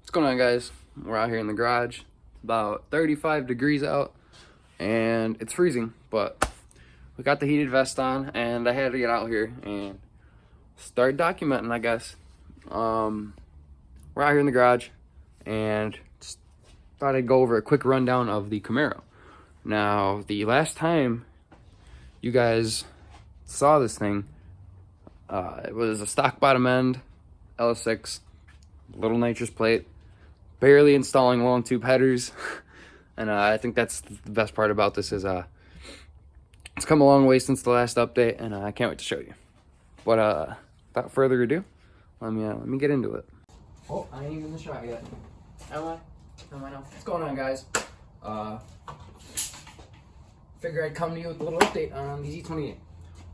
What's going on, guys? We're out here in the garage. It's about 35 degrees out and it's freezing, but we got the heated vest on and I had to get out here and start documenting, I guess. We're out here in the garage and just thought I'd go over a quick rundown of the Camaro. Now, the last time you guys saw this thing, it was a stock bottom end LS6, little nitrous plate, barely installing long tube headers. And I think that's the best part about this is it's come a long way since the last update, and I can't wait to show you. But without further ado, let me get into it. Oh, I ain't even in the shot yet. Am I? What's going on, guys? Figure I'd come to you with a little update on the Z28.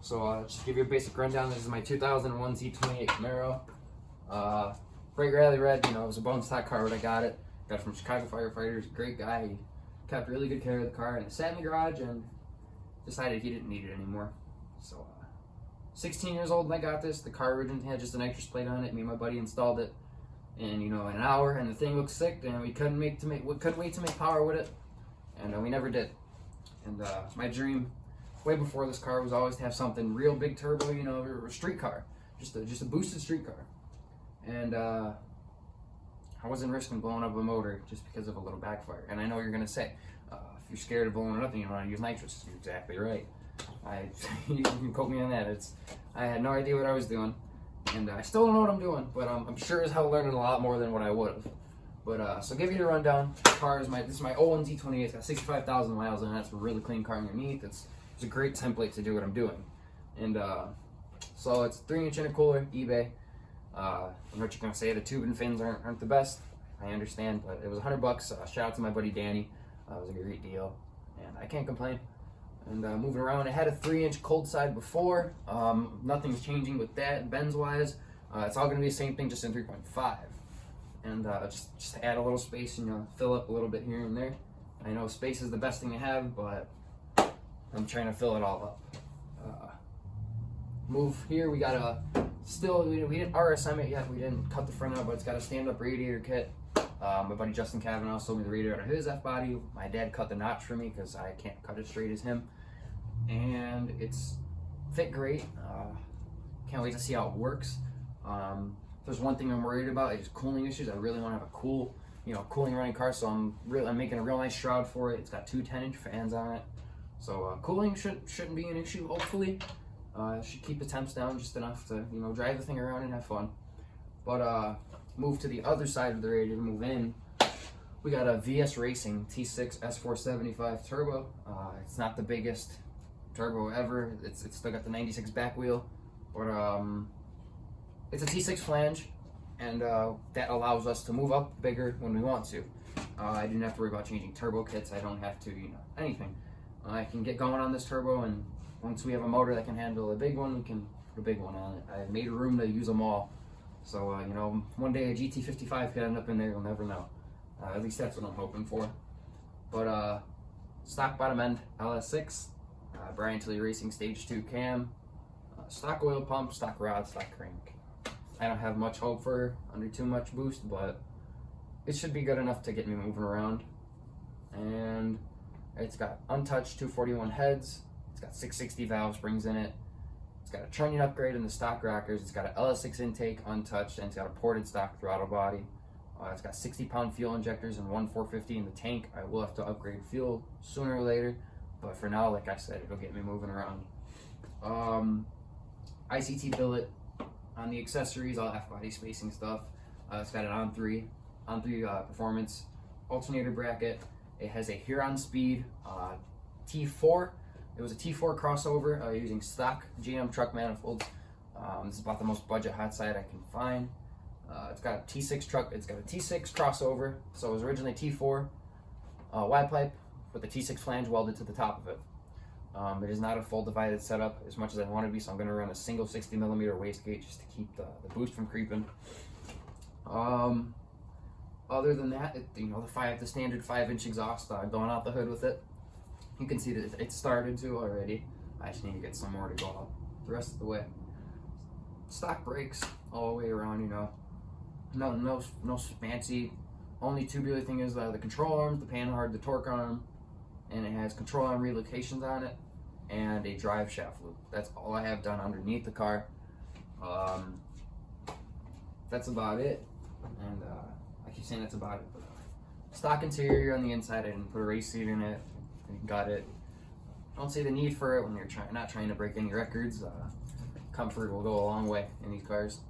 So just to give you a basic rundown, this is my 2001 Z28 Camaro. Bright rally red, you know, it was a bone stock car when I got it. Got it from Chicago firefighters, great guy. He kept really good care of the car, and it sat in the garage and decided he didn't need it anymore. So 16 years old when I got this. The car originally had just a nitrous plate on it. Me and my buddy installed it in, in an hour, and the thing looked sick, and we couldn't wait to make power with it, and we never did. And my dream way before this car was always to have something real big turbo, or a street car, just a boosted street car. And I wasn't risking blowing up a motor just because of a little backfire. And I know you're gonna say, if you're scared of blowing it up, then you don't want to use nitrous. You're exactly right. You can quote me on that. I had no idea what I was doing, and I still don't know what I'm doing. But I'm sure as hell learning a lot more than what I would have. But so give you the rundown. The car is this is my 01 Z28. It's got 65,000 miles on it. It's a really clean car underneath. It's a great template to do what I'm doing. And so it's 3-inch intercooler, eBay. I know what you're gonna say, the tube and fins aren't the best. I understand, but it was $100. Shout out to my buddy Danny. It was a great deal, and I can't complain. And moving around, it had a 3-inch cold side before. Nothing's changing with that. Bends wise, it's all gonna be the same thing, just in 3.5. And just to add a little space, fill up a little bit here and there. I know space is the best thing to have, but I'm trying to fill it all up. Move here, we got a we didn't RSM it yet. We didn't cut the front out, but it's got a stand-up radiator kit. My buddy Justin Cavanaugh sold me the radiator out of his F-body. My dad cut the notch for me because I can't cut it straight as him, and it's fit great. Can't wait to see how it works. If there's one thing I'm worried about, it's cooling issues. I really want to have a cool, cooling running car, so I'm making a real nice shroud for it. It's got 2 10-inch fans on it, so cooling shouldn't be an issue. Hopefully. Should keep the temps down just enough to, drive the thing around and have fun. But move to the other side of the radiator, move in. We got a VS Racing T6 S475 turbo. It's not the biggest turbo ever. It's still got the 96 back wheel, but it's a T6 flange, and that allows us to move up bigger when we want to. I didn't have to worry about changing turbo kits. I don't have to, anything. I can get going on this turbo, and once we have a motor that can handle a big one, we can put a big one on it. I made room to use them all. So, one day a GT55 could end up in there, you'll never know. At least that's what I'm hoping for. But, stock bottom end LS6, Brian Tilley Racing Stage 2 cam, stock oil pump, stock rod, stock crank. I don't have much hope for under too much boost, but it should be good enough to get me moving around. And it's got untouched 241 heads. It's got 660 valve springs in it. It's got a trunnion upgrade in the stock rockers. It's got an LS6 intake untouched, and it's got a ported stock throttle body. It's got 60-pound fuel injectors and 1,450 in the tank. I will have to upgrade fuel sooner or later, but for now, like I said, it'll get me moving around. ICT billet on the accessories, all F-body spacing stuff. It's got an on-3 performance alternator bracket. It has a Huron Speed T4. It was a T4 crossover using stock GM truck manifolds. This is about the most budget hot side I can find. It's got a T6 truck. It's got a T6 crossover. So it was originally T4 Y pipe with the T6 flange welded to the top of it. It is not a full divided setup as much as I want to be, so I'm going to run a single 60mm wastegate just to keep the boost from creeping. Other than that, the standard 5-inch exhaust going out the hood with it. You can see that it started to already. I just need to get some more to go out the rest of the way. Stock brakes all the way around, no fancy Only tubular thing is the control arms, the panhard, the torque arm, and it has control arm relocations on it, and a drive shaft loop. That's all I have done underneath the car. That's about it, and I keep saying that's about it. But, stock interior on the inside, I didn't put a race seat in it. I got it. Don't see the need for it when you're not trying to break any records. Comfort will go a long way in these cars,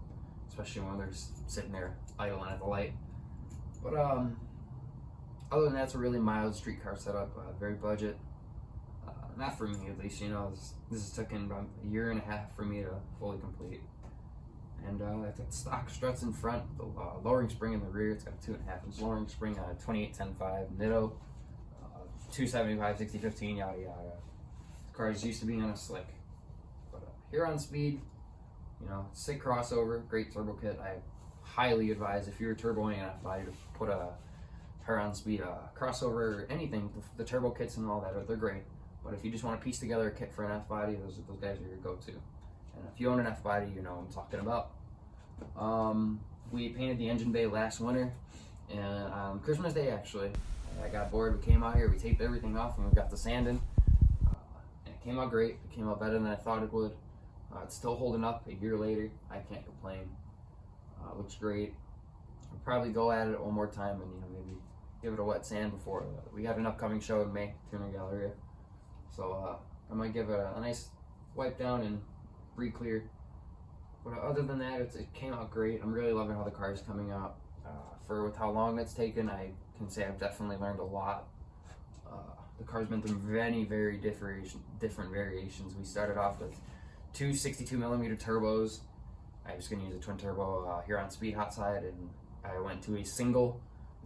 especially when they're sitting there idling at the light. But other than that, it's a really mild street car setup, very budget. Not for me, at least. You know, this has taken about a year and a half for me to fully complete. And it's got stock struts in front, the lowering spring in the rear. It's got a 2.5 inch lowering spring on a 28-10-5 Nitto, 275, 60, 15, yada yada. This car is used to being on a slick. But here on speed, you know, sick crossover, great turbo kit. I highly advise if you're turboing an F-body to put a Huron Speed crossover or anything. The turbo kits and all that, they're great. But if you just want to piece together a kit for an F-body, those guys are your go-to. And if you own an F-body, you know what I'm talking about. We painted the engine bay last winter, and Christmas Day actually. I got bored, we came out here, we taped everything off, and we got the sand in. And it came out great. It came out better than I thought it would. It's still holding up a year later. I can't complain. Looks great. I'll probably go at it one more time and, you know, maybe give it a wet sand before. We got an upcoming show in May, Tuner Galleria. So I might give it a nice wipe down and re-clear. But other than that, it came out great. I'm really loving how the car is coming out. With how long it's taken, I can say I've definitely learned a lot. The car's been through many, very different variations. We started off with two 62mm turbos. I was going to use a twin turbo here on Speed Hot Side, and I went to a single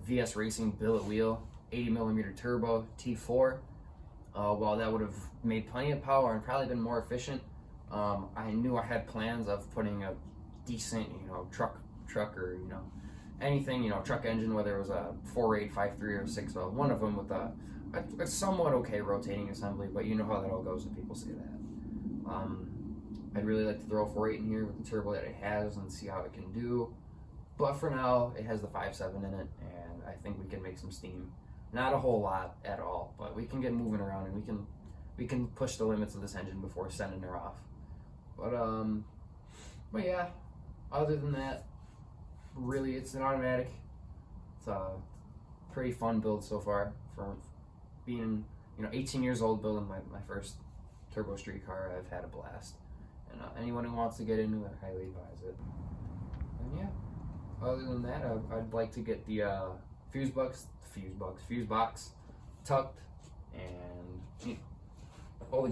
VS Racing billet wheel 80mm turbo T4. While that would have made plenty of power and probably been more efficient, I knew I had plans of putting a decent, you know, truck or, you know, anything, you know, truck engine, whether it was a 4.8, 5.3, or 6.0, one of them with a somewhat okay rotating assembly, but you know how that all goes when people say that. I'd really like to throw a 4.8 in here with the turbo that it has and see how it can do. But for now, it has the 5.7 in it, and I think we can make some steam. Not a whole lot at all, but we can get moving around, and we can push the limits of this engine before sending her off. But yeah, other than that, really, it's an automatic. It's a pretty fun build so far. For being, you know, 18 years old, building my first turbo street car, I've had a blast. And anyone who wants to get into it, I highly advise it. And yeah, other than that, I'd like to get the fuse box tucked and, you know, all the